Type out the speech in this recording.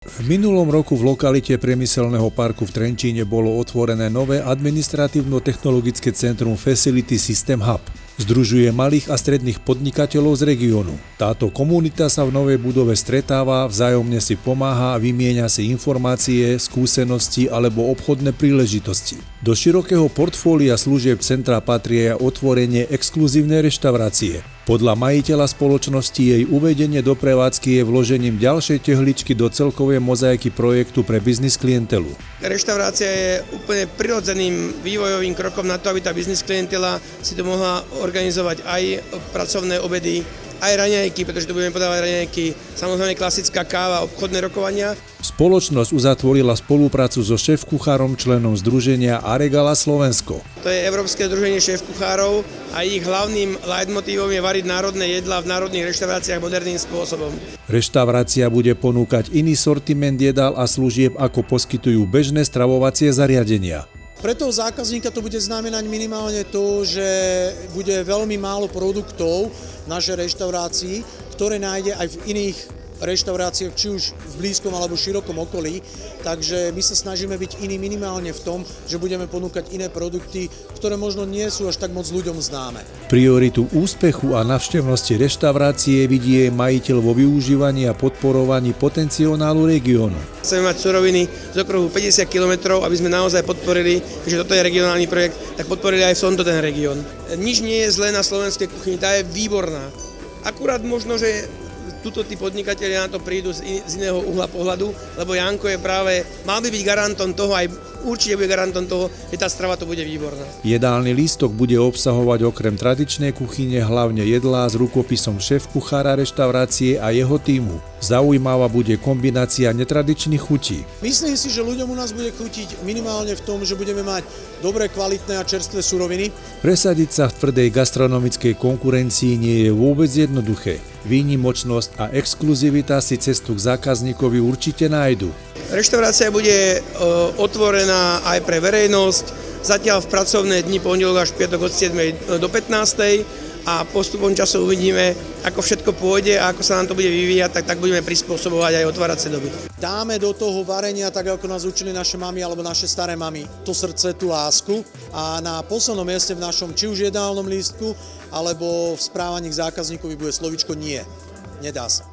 V minulom roku v lokalite priemyselného parku v Trenčíne bolo otvorené nové administratívno-technologické centrum Facility System Hub. Združuje malých a stredných podnikateľov z regiónu. Táto komunita sa v novej budove stretáva, vzájomne si pomáha a vymieňa si informácie, skúsenosti alebo obchodné príležitosti. Do širokého portfólia služieb centra patrí aj otvorenie exkluzívnej reštaurácie. Podľa majiteľa spoločnosti jej uvedenie do prevádzky je vložením ďalšej tehličky do celkovej mozaiky projektu pre biznis klientelu. Reštaurácia je úplne prirodzeným vývojovým krokom na to, aby tá biznis klientela si to mohla organizovať aj pracovné obedy, aj raňajky, pretože tu budeme podávať raňajky, samozrejme klasická káva, obchodné rokovania. Spoločnosť uzatvorila spoluprácu so šéf-kuchárom členom združenia Aregala Slovensko. To je Európske združenie šéf-kuchárov a ich hlavným leitmotívom je variť národné jedlá v národných reštauráciách moderným spôsobom. Reštaurácia bude ponúkať iný sortiment jedál a služieb, ako poskytujú bežné stravovacie zariadenia. Pre toho zákazníka to bude znamenať minimálne to, že bude veľmi málo produktov v našej reštaurácii, ktoré nájde aj v iných reštauráciách, či už v blízkom alebo širokom okolí. Takže my sa snažíme byť iní minimálne v tom, že budeme ponúkať iné produkty, ktoré možno nie sú až tak moc ľuďom známe. Prioritu úspechu a navštevnosti reštaurácie vidí jej majiteľ vo využívaní a podporovaní potenciálu regiónu. Chceme mať suroviny z okruhu 50 km, aby sme naozaj podporili, keďže toto je regionálny projekt, tak podporili aj v tomto ten región. Nič nie je zlé na slovenskej kuchyni, tá je výborná. Akurát možno, že tuto tí podnikatelia na to prídu z iného uhla pohľadu, lebo Janko je práve, mal by byť garantom toho, aj určite bude garantom toho, že tá strava to bude výborná. Jedálny lístok bude obsahovať okrem tradičnej kuchyne hlavne jedlá s rukopisom šéf-kuchára reštaurácie a jeho tímu. Zaujímavá bude kombinácia netradičných chutí. Myslím si, že ľuďom u nás bude chutiť minimálne v tom, že budeme mať dobré, kvalitné a čerstvé suroviny. Presadiť sa v tvrdej gastronomickej konkurencii nie je vôbec jednoduché. Výnimočnosť a exkluzivita si cestu k zákazníkovi určite nájdu. Reštaurácia bude otvorená aj pre verejnosť, zatiaľ v pracovné dni pondelok až piatok od 7. do 15. A postupom času uvidíme, ako všetko pôjde a ako sa nám to bude vyvíjať, tak budeme prispôsobovať aj otváracie doby. Dáme do toho varenia, tak ako nás učili naše mamy alebo naše staré mamy, to srdce, tú lásku a na poslednom mieste v našom či už jedálnom lístku alebo v správaní k zákazníkovi bude slovíčko nie. Nedá sa.